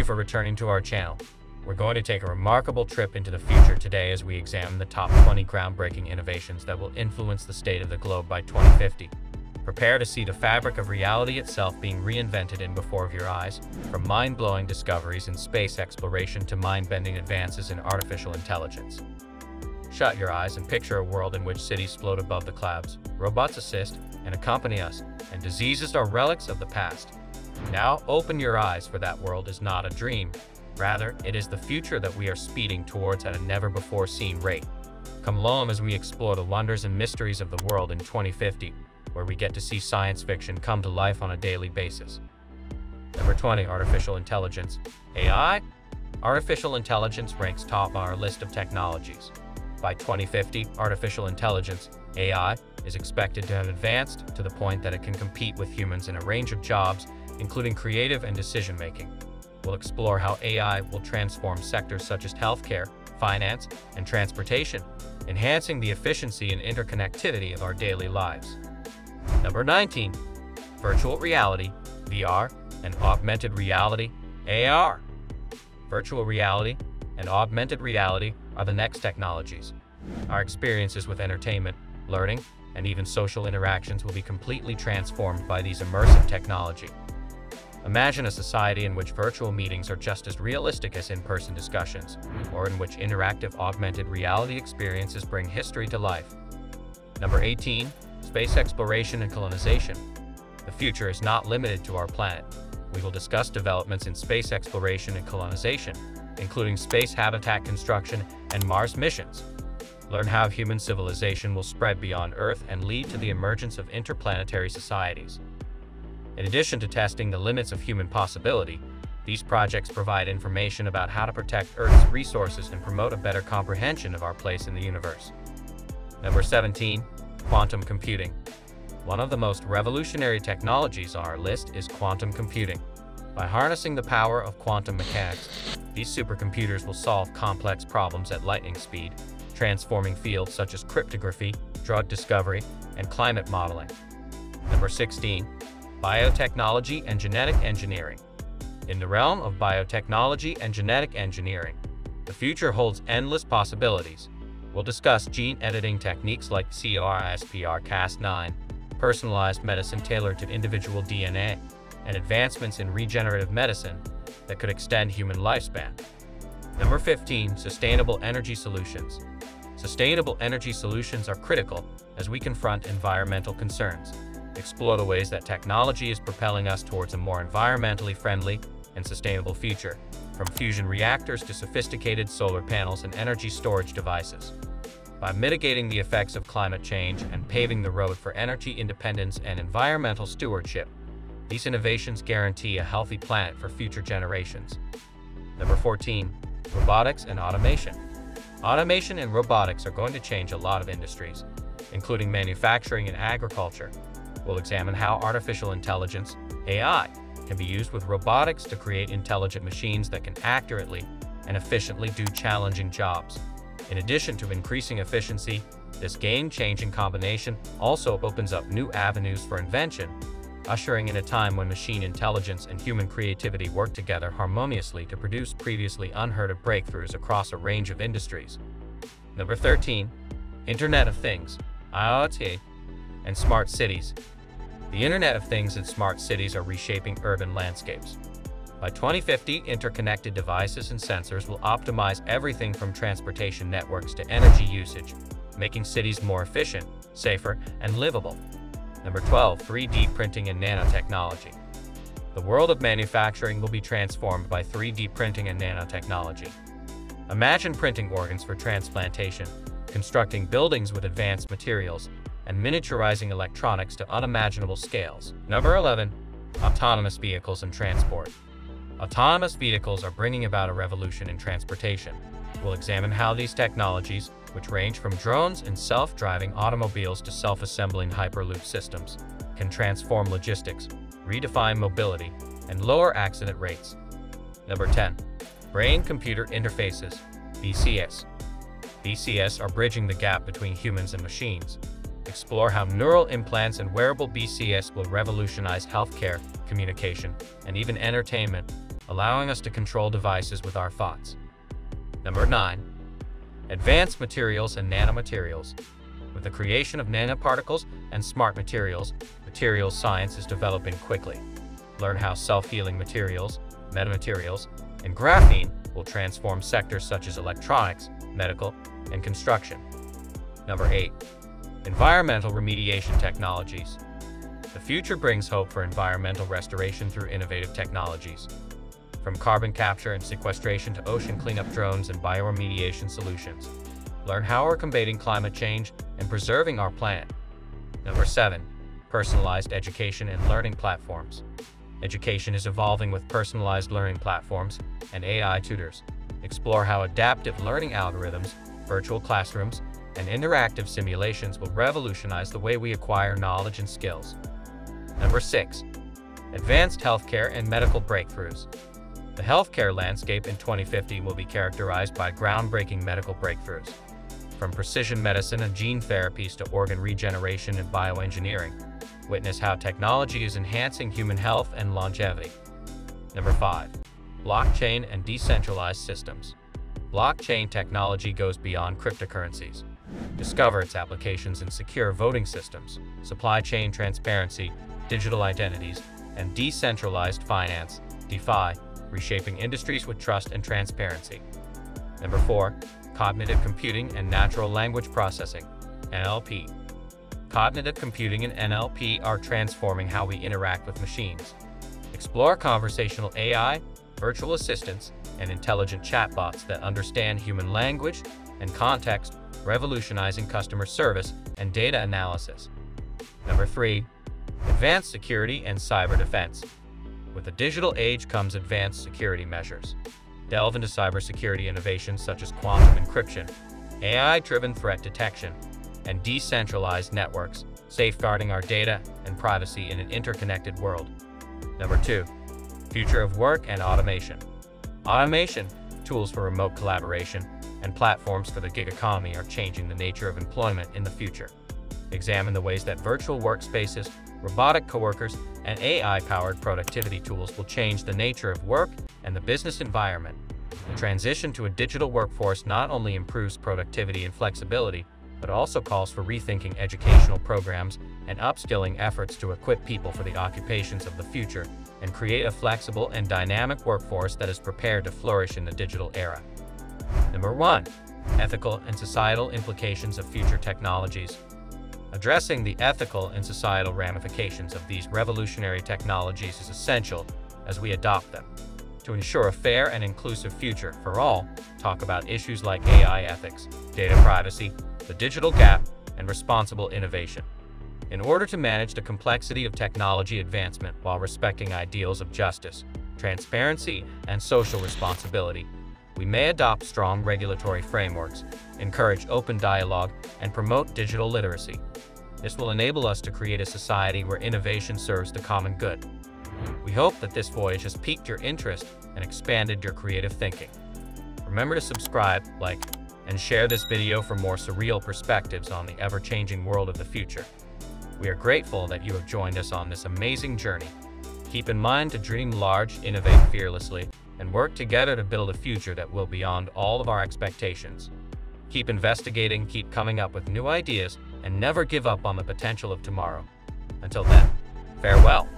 you for returning to our channel. We're going to take a remarkable trip into the future today as we examine the top 20 groundbreaking innovations that will influence the state of the globe by 2050. Prepare to see the fabric of reality itself being reinvented in before of your eyes, from mind-blowing discoveries in space exploration to mind-bending advances in artificial intelligence. Shut your eyes and picture a world in which cities float above the clouds, robots assist and accompany us, and diseases are relics of the past. Now open your eyes, for that world is not a dream. Rather, it is the future that we are speeding towards at a never-before-seen rate. Come along as we explore the wonders and mysteries of the world in 2050, where we get to see science fiction come to life on a daily basis. Number 20. Artificial Intelligence. AI? Artificial intelligence ranks top on our list of technologies. By 2050, artificial intelligence, AI, is expected to have advanced to the point that it can compete with humans in a range of jobs, including creative and decision-making. We'll explore how AI will transform sectors such as healthcare, finance, and transportation, enhancing the efficiency and interconnectivity of our daily lives. Number 19. Virtual reality, VR, and augmented reality, AR. Virtual reality and augmented reality are the next technologies. Our experiences with entertainment, learning, and even social interactions will be completely transformed by these immersive technology. Imagine a society in which virtual meetings are just as realistic as in-person discussions, or in which interactive augmented reality experiences bring history to life. Number 18. Space exploration and colonization. The future is not limited to our planet. We will discuss developments in space exploration and colonization, including space habitat construction and Mars missions. Learn how human civilization will spread beyond Earth and lead to the emergence of interplanetary societies. In addition to testing the limits of human possibility, these projects provide information about how to protect Earth's resources and promote a better comprehension of our place in the universe. Number 17. Quantum computing. One of the most revolutionary technologies on our list is quantum computing. By harnessing the power of quantum mechanics, these supercomputers will solve complex problems at lightning speed, transforming fields such as cryptography, drug discovery, and climate modeling. Number 16. Biotechnology and genetic engineering. In the realm of biotechnology and genetic engineering, the future holds endless possibilities. We'll discuss gene editing techniques like CRISPR-Cas9, personalized medicine tailored to individual DNA, and advancements in regenerative medicine that could extend human lifespan. Number 15. Sustainable energy solutions. Sustainable energy solutions are critical as we confront environmental concerns. Explore the ways that technology is propelling us towards a more environmentally friendly and sustainable future, from fusion reactors to sophisticated solar panels and energy storage devices. By mitigating the effects of climate change and paving the road for energy independence and environmental stewardship, these innovations guarantee a healthy planet for future generations. Number 14. Robotics and automation. Automation and robotics are going to change a lot of industries, including manufacturing and agriculture. We'll examine how artificial intelligence, AI, can be used with robotics to create intelligent machines that can accurately and efficiently do challenging jobs. In addition to increasing efficiency, this game-changing combination also opens up new avenues for invention, ushering in a time when machine intelligence and human creativity work together harmoniously to produce previously unheard-of breakthroughs across a range of industries. Number 13. Internet of Things, IoT, and smart cities. The Internet of Things and smart cities are reshaping urban landscapes. By 2050, interconnected devices and sensors will optimize everything from transportation networks to energy usage, making cities more efficient, safer, and livable. Number 12. 3D printing and nanotechnology. The world of manufacturing will be transformed by 3D printing and nanotechnology. Imagine printing organs for transplantation, constructing buildings with advanced materials, and miniaturizing electronics to unimaginable scales. Number 11. Autonomous vehicles and transport. Autonomous vehicles are bringing about a revolution in transportation. We'll examine how these technologies, which range from drones and self-driving automobiles to self-assembling Hyperloop systems, can transform logistics, redefine mobility, and lower accident rates. Number 10. Brain-computer interfaces, BCS. BCS are bridging the gap between humans and machines. Explore how neural implants and wearable BCS will revolutionize healthcare, communication, and even entertainment, allowing us to control devices with our thoughts. Number 9. Advanced materials and nanomaterials. With the creation of nanoparticles and smart materials, materials science is developing quickly. Learn how self-healing materials, metamaterials, and graphene will transform sectors such as electronics, medical, and construction. Number 8. Environmental remediation technologies. The future brings hope for environmental restoration through innovative technologies. From carbon capture and sequestration to ocean cleanup drones and bioremediation solutions. Learn how we're combating climate change and preserving our planet. Number 7. Personalized education and learning platforms. Education is evolving with personalized learning platforms and AI tutors. Explore how adaptive learning algorithms, virtual classrooms, and interactive simulations will revolutionize the way we acquire knowledge and skills. Number 6. Advanced healthcare and medical breakthroughs. The healthcare landscape in 2050 will be characterized by groundbreaking medical breakthroughs. From precision medicine and gene therapies to organ regeneration and bioengineering, witness how technology is enhancing human health and longevity. Number 5. Blockchain and decentralized systems. Blockchain technology goes beyond cryptocurrencies. Discover its applications in secure voting systems, supply chain transparency, digital identities, and decentralized finance, DeFi, reshaping industries with trust and transparency. Number 4. Cognitive computing and natural language processing, NLP. Cognitive computing and NLP are transforming how we interact with machines. Explore conversational AI, virtual assistants, and intelligent chatbots that understand human language and context, revolutionizing customer service and data analysis. Number 3. Advanced security and cyber defense. With the digital age comes advanced security measures. Delve into cybersecurity innovations such as quantum encryption, AI-driven threat detection, and decentralized networks, safeguarding our data and privacy in an interconnected world. Number 2. Future of work and automation. Automation, tools for remote collaboration, and platforms for the gig economy are changing the nature of employment in the future. Examine the ways that virtual workspaces, robotic coworkers, and AI-powered productivity tools will change the nature of work and the business environment. The transition to a digital workforce not only improves productivity and flexibility, but also calls for rethinking educational programs and upskilling efforts to equip people for the occupations of the future and create a flexible and dynamic workforce that is prepared to flourish in the digital era. Number 1. Ethical and societal implications of future technologies. Addressing the ethical and societal ramifications of these revolutionary technologies is essential as we adopt them. To ensure a fair and inclusive future for all, talk about issues like AI ethics, data privacy, the digital gap, and responsible innovation. In order to manage the complexity of technology advancement while respecting ideals of justice, transparency, and social responsibility, we may adopt strong regulatory frameworks, encourage open dialogue, and promote digital literacy. This will enable us to create a society where innovation serves the common good. We hope that this voyage has piqued your interest and expanded your creative thinking. Remember to subscribe, like, and share this video for more surreal perspectives on the ever-changing world of the future. We are grateful that you have joined us on this amazing journey. Keep in mind to dream large, innovate fearlessly, and work together to build a future that will be beyond all of our expectations. Keep investigating, keep coming up with new ideas, and never give up on the potential of tomorrow. Until then, farewell.